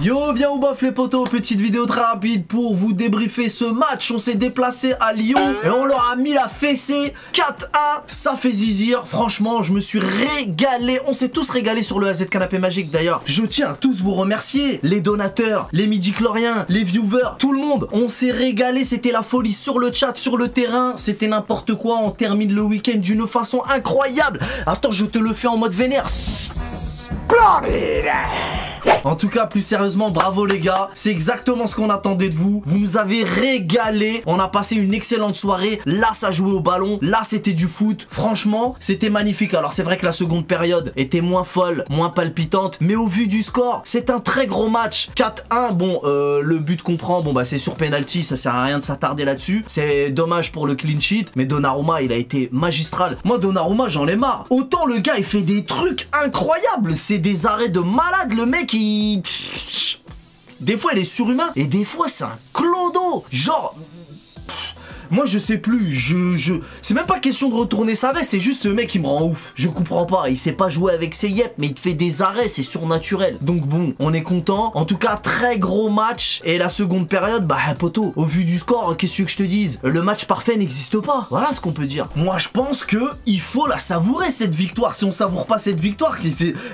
Yo, bien ou bof les potos, petite vidéo très rapide pour vous débriefer ce match. On s'est déplacé à Lyon et on leur a mis la fessée 4-1. Ça fait zizir, franchement je me suis régalé. On s'est tous régalés sur le AZ Canapé Magique d'ailleurs. Je tiens à tous vous remercier, les donateurs, les midi-chloriens, les viewers, tout le monde. On s'est régalé, c'était la folie sur le chat, sur le terrain. C'était n'importe quoi, on termine le week-end d'une façon incroyable. Attends, je te le fais en mode vénère. En tout cas, plus sérieusement, bravo les gars. C'est exactement ce qu'on attendait de vous. Vous nous avez régalé. On a passé une excellente soirée. Là, ça jouait au ballon. Là, c'était du foot. Franchement, c'était magnifique. Alors, c'est vrai que la seconde période était moins folle, moins palpitante. Mais au vu du score, c'est un très gros match. 4-1. Bon, le but qu'on prend, bon, bah, c'est sur penalty. Ça sert à rien de s'attarder là-dessus. C'est dommage pour le clean sheet. Mais Donnarumma, il a été magistral. Moi, Donnarumma, j'en ai marre. Autant le gars, il fait des trucs incroyables. C'est des arrêts de malade. Le mec, des fois il est surhumain et des fois c'est un clodo. Genre moi je sais plus, c'est même pas question de retourner sa veste, c'est juste ce mec qui me rend ouf. Je comprends pas, il sait pas jouer avec ses yep, mais il te fait des arrêts, c'est surnaturel. Donc bon, on est content. En tout cas, très gros match. Et la seconde période, bah poto, au vu du score, qu'est-ce que je te dise? Le match parfait n'existe pas. Voilà ce qu'on peut dire. Moi je pense que il faut la savourer cette victoire. Si on savoure pas cette victoire,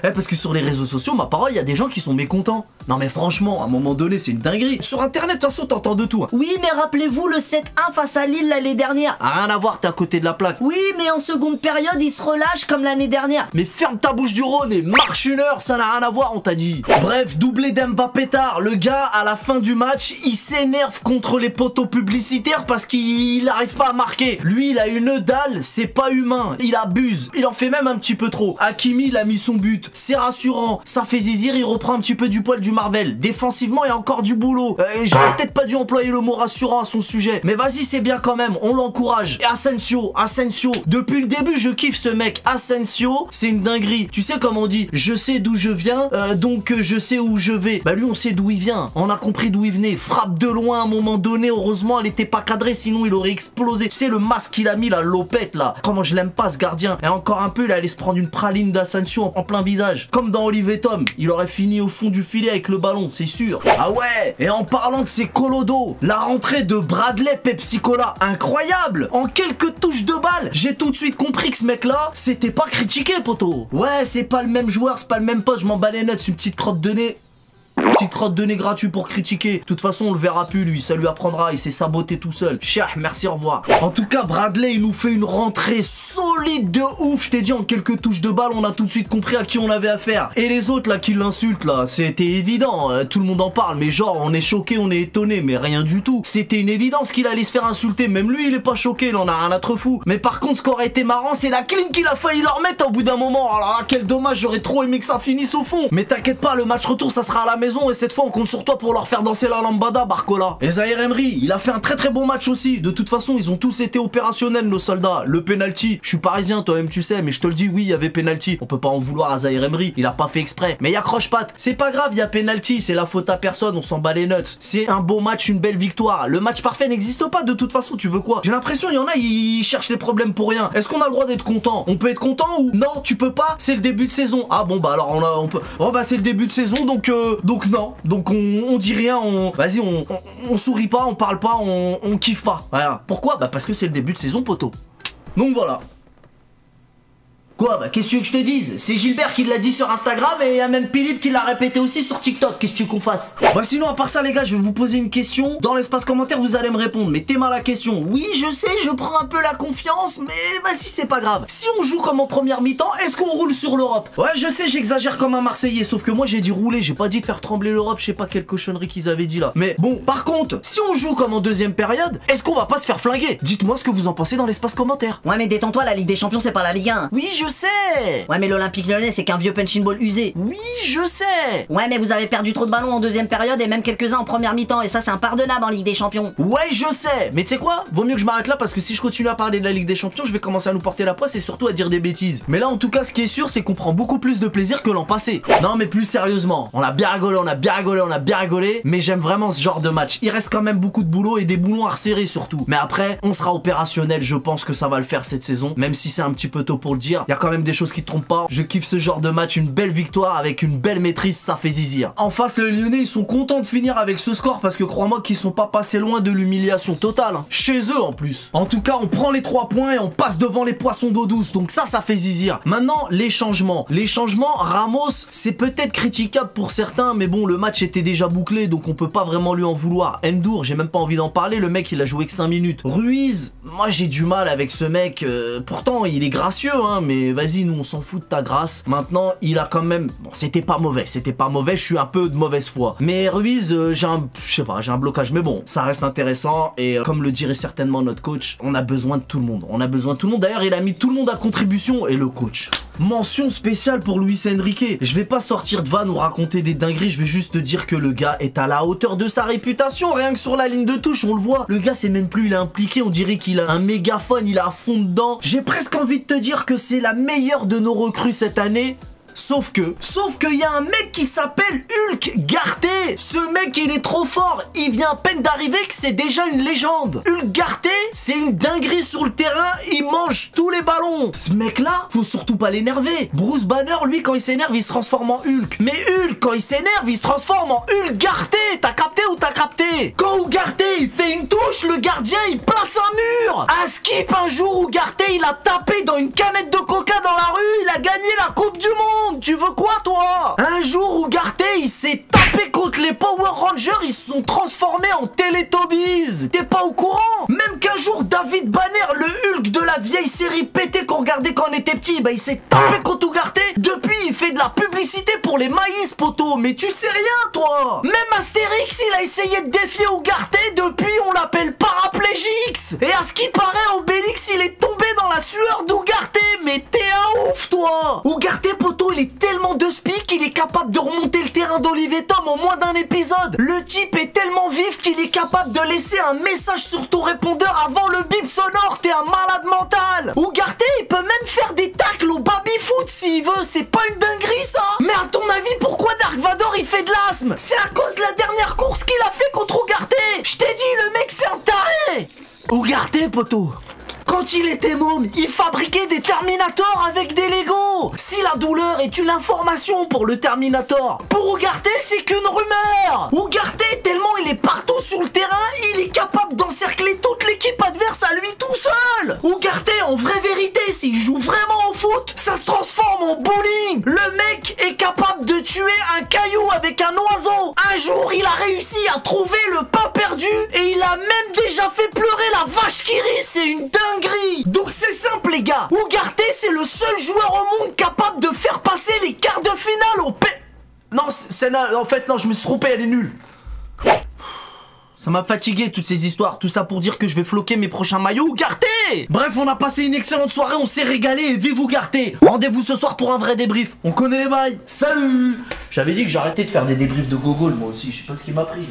parce que sur les réseaux sociaux, ma parole, il y a des gens qui sont mécontents. Non mais franchement, à un moment donné, c'est une dinguerie. Sur internet, de toute façon, t'entends de tout. Hein. Oui, mais rappelez-vous le 7-1 face à Lille l'année dernière. Rien à voir, t'es à côté de la plaque. Oui, mais en seconde période, il se relâche comme l'année dernière. Mais ferme ta bouche du Rhône et marche une heure, ça n'a rien à voir, on t'a dit. Bref, doublé d'Mbappé tard. Le gars, à la fin du match, il s'énerve contre les poteaux publicitaires parce qu'il n'arrive pas à marquer. Lui, il a une dalle, c'est pas humain. Il abuse. Il en fait même un petit peu trop. Hakimi, il a mis son but. C'est rassurant. Ça fait zizir, il reprend un petit peu du poil du Marvel. Défensivement, il y a encore du boulot. J'aurais peut-être pas dû employer le mot rassurant à son sujet. Mais vas-y, c'est bien quand même. On l'encourage. Et Asensio, depuis le début, je kiffe ce mec. Asensio, c'est une dinguerie. Tu sais comment on dit, je sais d'où je viens, donc je sais où je vais. Bah lui, on sait d'où il vient. On a compris d'où il venait. Frappe de loin à un moment donné. Heureusement, elle était pas cadrée, sinon il aurait explosé. Tu sais, le masque qu'il a mis, la lopette, là. Comment je l'aime pas, ce gardien. Et encore un peu, il allait se prendre une praline d'Asensio en plein visage. Comme dans Olivier Tom. Il aurait fini au fond du filet avec le ballon, c'est sûr. Ah ouais. Et en parlant de ces colodos, la rentrée de Bradley Pepsi Cola, incroyable. En quelques touches de balle, j'ai tout de suite compris que ce mec-là, c'était pas critiqué, poto. Ouais, c'est pas le même joueur, c'est pas le même poste, je m'en bats les nuts, c'est une petite crotte de nez. Petite crotte de nez gratuit pour critiquer. De toute façon, on le verra plus, lui. Ça lui apprendra. Il s'est saboté tout seul. Cher, merci, au revoir. En tout cas, Bradley, il nous fait une rentrée solide de ouf. Je t'ai dit, en quelques touches de balle, on a tout de suite compris à qui on avait affaire. Et les autres, là, qui l'insultent, là, c'était évident. Tout le monde en parle. Mais genre, on est choqué, on est étonné. Mais rien du tout. C'était une évidence qu'il allait se faire insulter. Même lui, il est pas choqué. Il en a rien à trop fou. Mais par contre, ce qui aurait été marrant, c'est la clean qu'il a failli leur mettre au bout d'un moment. Alors là, quel dommage. J'aurais trop aimé que ça finisse au fond. Mais t'inquiète pas, le match retour, ça sera à la maison. Et cette fois on compte sur toi pour leur faire danser la lambada, Barcola. Et Zaïre Emery, il a fait un très bon match aussi. De toute façon, ils ont tous été opérationnels, nos soldats. Le penalty, je suis parisien, toi-même tu sais, mais je te le dis, oui, il y avait penalty. On peut pas en vouloir à Zaïre Emery, il a pas fait exprès. Mais il y a croche-patte, c'est pas grave, il y a penalty, c'est la faute à personne, on s'en bat les nuts. C'est un beau match, une belle victoire. Le match parfait n'existe pas, de toute façon, tu veux quoi? J'ai l'impression, il y en a, ils cherchent les problèmes pour rien. Est-ce qu'on a le droit d'être content? On peut être content ou non, tu peux pas? C'est le début de saison. Ah bon, bah alors on peut. Oh bah c'est le début de saison, donc non. Donc on dit rien, vas-y, on sourit pas, on parle pas, on kiffe pas. Voilà. Pourquoi? Bah parce que c'est le début de saison, poto. Donc voilà. Quoi? Bah qu'est-ce que je te dise? C'est Gilbert qui l'a dit sur Instagram et il y a même Philippe qui l'a répété aussi sur TikTok. Qu'est-ce que tu veux qu'on fasse? Bah sinon à part ça les gars, je vais vous poser une question. Dans l'espace commentaire vous allez me répondre. Mettez-moi la question. Oui je sais, je prends un peu la confiance, mais vas-y c'est pas grave. Si on joue comme en première mi-temps, est-ce qu'on roule sur l'Europe? Ouais je sais, j'exagère comme un Marseillais. Sauf que moi j'ai dit rouler, j'ai pas dit de faire trembler l'Europe. Je sais pas quelle cochonnerie qu'ils avaient dit là. Mais bon, par contre, si on joue comme en deuxième période, est-ce qu'on va pas se faire flinguer? Dites-moi ce que vous en pensez dans l'espace commentaire. Ouais mais détends-toi, la Ligue des Champions c'est pas la Ligue 1. Oui je sais. Ouais mais l'Olympique Lyonnais c'est qu'un vieux punching ball usé. Oui je sais. Ouais mais vous avez perdu trop de ballons en deuxième période et même quelques-uns en première mi-temps. Et ça c'est impardonnable en Ligue des Champions. Ouais je sais. Mais tu sais quoi? Vaut mieux que je m'arrête là parce que si je continue à parler de la Ligue des Champions, je vais commencer à nous porter la poisse et surtout à dire des bêtises. Mais là en tout cas ce qui est sûr c'est qu'on prend beaucoup plus de plaisir que l'an passé. Non mais plus sérieusement, on a bien rigolé, on a bien rigolé, on a bien rigolé. Mais j'aime vraiment ce genre de match. Il reste quand même beaucoup de boulot et des boulons à resserrer surtout. Mais après on sera opérationnel, je pense que ça va le faire cette saison. Même si c'est un petit peu tôt pour le dire. a quand même des choses qui te trompent pas. Je kiffe ce genre de match, une belle victoire avec une belle maîtrise, ça fait zizir. En face, les Lyonnais, ils sont contents de finir avec ce score parce que crois-moi qu'ils sont pas passés loin de l'humiliation totale. Hein. Chez eux en plus. En tout cas, on prend les 3 points et on passe devant les poissons d'eau douce. Donc ça fait zizir. Maintenant, les changements. Les changements, Ramos, c'est peut-être critiquable pour certains, mais bon, le match était déjà bouclé, donc on peut pas vraiment lui en vouloir. Ndour, j'ai même pas envie d'en parler, le mec, il a joué que 5 minutes. Ruiz, moi j'ai du mal avec ce mec. Pourtant, il est gracieux, hein, mais vas-y, nous on s'en fout de ta grâce. Maintenant, il a quand même... Bon, c'était pas mauvais, je suis un peu de mauvaise foi. Mais Ruiz, j'ai un blocage, mais bon, ça reste intéressant, et comme le dirait certainement notre coach, on a besoin de tout le monde. On a besoin de tout le monde, d'ailleurs, il a mis tout le monde à contribution, et le coach. Mention spéciale pour Luis Enrique. Je vais pas sortir de vanne ou raconter des dingueries, je vais juste te dire que le gars est à la hauteur de sa réputation, rien que sur la ligne de touche, on le voit. Le gars, c'est même plus, il est impliqué, on dirait qu'il a un mégaphone, il est à fond dedans. J'ai presque envie de te dire que c'est la meilleure de nos recrues cette année. Sauf que y a un mec qui s'appelle Hulk Garté. Ce mec, il est trop fort. Il vient à peine d'arriver que c'est déjà une légende. Hulk Garté, c'est une dinguerie sur le terrain. Il mange tous les ballons. Ce mec-là, faut surtout pas l'énerver. Bruce Banner, lui, quand il s'énerve, il se transforme en Hulk. Mais Hulk, quand il s'énerve, il se transforme en Hulk Garté. T'as capté ou t'as capté? Quand Ugarte, il fait une touche, le gardien, il place un mur. À Skip, un jour, Ugarte, il a tapé dans une canette de coca dans la rue. Il a gagné la Coupe du Monde. Tu veux quoi, toi? Un jour, Ugarte, il s'est tapé contre les Power Rangers, ils se sont transformés en Teletubbies. T'es pas au courant? Même qu'un jour, David Banner, le Hulk de la vieille série pétée qu'on regardait quand on était petit, bah il s'est tapé contre Ugarte. Depuis, il fait de la publicité pour les maïs, poto. Mais tu sais rien, toi. Même Astérix, il a essayé de défier Ugarte. Depuis, on l'appelle Paraplégix. Et à ce qui paraît, Obélix, il est tombé dans la sueur d'Ugarte. Mais t'es un ouf, toi. Ugarte, poto, il est tellement de speak qu'il est capable de remonter le terrain d'Olivier Tom en moins d'un épisode. Le type est tellement vif qu'il est capable de laisser un message sur ton répondeur avant le bip sonore. T'es un malade mental. Ugarte, il peut même faire des tacles au baby-foot s'il veut. C'est pas une dinguerie, ça? Mais à ton avis, pourquoi Dark Vador il fait de l'asthme? C'est à cause de la dernière course qu'il a fait contre Ugarte. Je t'ai dit, le mec c'est un taré. Ugarte, poto, quand il était môme, il fabriquait des Terminators avec des Lego. Si la douleur est une information pour le Terminator, pour Ugarte, c'est qu'une rumeur. Ugarte, tellement il est partout sur le terrain, il est capable d'encercler toute l'équipe adverse à lui tout seul. Ugarte, en vraie vérité, s'il joue vraiment au foot, ça se transforme en bowling. Le mec est capable de tuer un caillou avec un oiseau. Un jour, il a réussi à trouver le pain perdu et il a même déjà fait pleurer la vache qui rit. C'est une dinguerie. Donc c'est simple, les gars. Ugarte, c'est le seul joueur au monde capable de faire passer les quarts de finale au Non, en fait, non, je me suis trompé, elle est nulle. Ça m'a fatigué toutes ces histoires, tout ça pour dire que je vais floquer mes prochains maillots Ugarte. Bref, on a passé une excellente soirée, on s'est régalé et vive Ugarte. Rendez-vous ce soir pour un vrai débrief, on connaît les bails. Salut. J'avais dit que j'arrêtais de faire des débriefs de gogol moi aussi, je sais pas ce qui m'a pris.